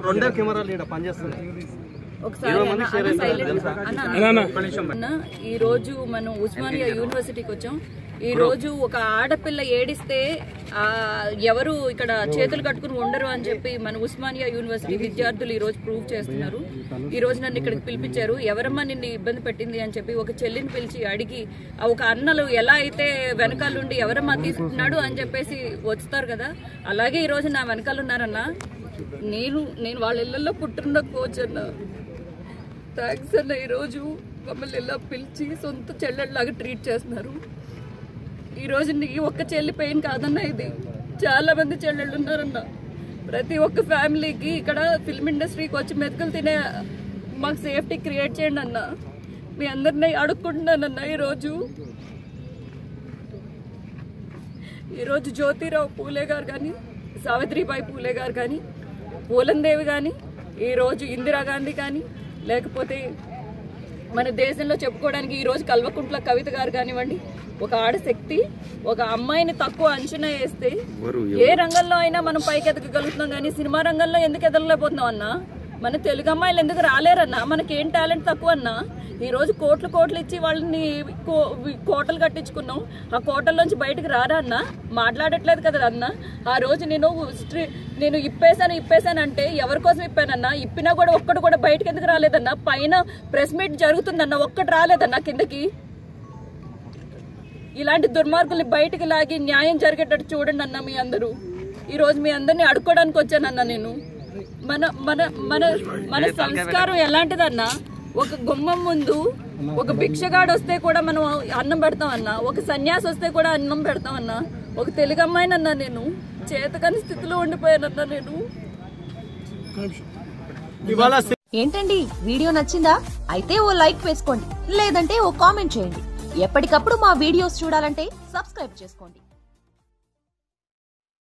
రెండే కెమెరాలు ఇక్కడ పనిచేస్తున్నాయి. ఈ రోజు మనం ఉస్మానియా యూనివర్సిటీకి వచ్చాం. ఈ రోజు ఒక ఆడపిల్ల ఏడిస్తే ఎవరు ఇక్కడ చేతులు కట్టుకుని ఉండరు అని చెప్పి మన ఉస్మానియా యూనివర్సిటీ విద్యార్థులు ఈ రోజు ప్రూవ్ చేస్తున్నారు. ఈ రోజు నన్ను ఇక్కడికి పిలిపించారు. ఎవరమ్మా నిన్ను ఇబ్బంది పెట్టింది అని చెప్పి ఒక చెల్లిని పిలిచి అడిగి ఒక అన్నలు ఎలా అయితే వెనకాలండి ఎవరమ్మా తీసుకుంటున్నాడు అని చెప్పేసి వస్తారు కదా, అలాగే ఈ రోజు నా వెనకాల ఉన్నారన్నా. నేను వాళ్ళ ఇళ్లలో పుట్టినకపోవచ్చన్న. థ్యాంక్స్ అన్న. ఈరోజు మమ్మల్ని ఇలా పిలిచి సొంత చెల్లెళ్ళలాగా ట్రీట్ చేస్తున్నారు. ఈరోజు ఈ ఒక్క చెల్లి పెయిన్ కాదన్న, ఇది చాలా మంది చెల్లెళ్ళు ఉన్నారన్న. ప్రతి ఒక్క ఫ్యామిలీకి ఇక్కడ ఫిల్మ్ ఇండస్ట్రీకి వచ్చి మెతుకులు తినే మాకు సేఫ్టీ క్రియేట్ చేయండి అన్న. మీ అందరినీ అడుక్కుంటున్నానన్న. ఈరోజు జ్యోతిరావు పూలే గారు కానీ, సావిత్రిబాయి పూలే గారు కానీ, పూలందేవి కానీ, ఈరోజు ఇందిరాగాంధీ కానీ, లేకపోతే మన దేశంలో చెప్పుకోవడానికి ఈరోజు కల్వకుంట్ల కవిత గారు కానివ్వండి, ఒక ఆడశక్తి ఒక అమ్మాయిని తక్కువ అంచనా వేస్తే ఏ రంగంలో అయినా మనం పైకి ఎదగగలుగుతున్నాం, కానీ సినిమా రంగంలో ఎందుకు ఎదగలేకపోతున్నాం అన్నా? మన తెలుగు అమ్మాయిలు ఎందుకు రాలేరన్నా? మనకేం టాలెంట్ తక్కువ అన్నా? ఈరోజు కోట్లు ఇచ్చి వాళ్ళని కోటలు కట్టించుకున్నాం. ఆ కోటల్లోంచి బయటకు రారా అన్న? మాట్లాడట్లేదు కదా అన్న. ఆ రోజు నేను ఇప్పేశాను అంటే ఎవరి కోసం ఇప్పానన్నా? ఇప్పినా కూడా ఒక్కడు కూడా బయటకు ఎందుకు రాలేదన్నా? పైన ప్రెస్ మీట్ జరుగుతుందన్న, ఒక్కటి రాలేదన్నా కిందకి. ఇలాంటి దుర్మార్గుల్ని బయటకు లాగి న్యాయం జరిగేటట్టు చూడండి అన్న. మీ అందరూ ఈరోజు మీ అందరినీ అడుక్కోవడానికి వచ్చానన్నా నేను. మన మన మన మన సంస్కారం ఎలాంటిదన్నా? ఒక గుమ్మం ముందు ఒక భిక్షగాడు వస్తే కూడా మనం అన్నం పెడతామన్నా, ఒక సన్యాసి వస్తే కూడా అన్నం పెడతామన్నా. ఒక తెలుగు అమ్మాయినన్నా నేను చేతకాని స్థితిలో ఉండిపోయానన్నా నేను. ఏంటండి వీడియో నచ్చిందా? అయితే ఓ లైక్ వేసుకోండి, లేదంటే ఓ కామెంట్ చేయండి. ఎప్పటికప్పుడు మా వీడియోస్ చూడాలంటే సబ్స్క్రైబ్ చేసుకోండి.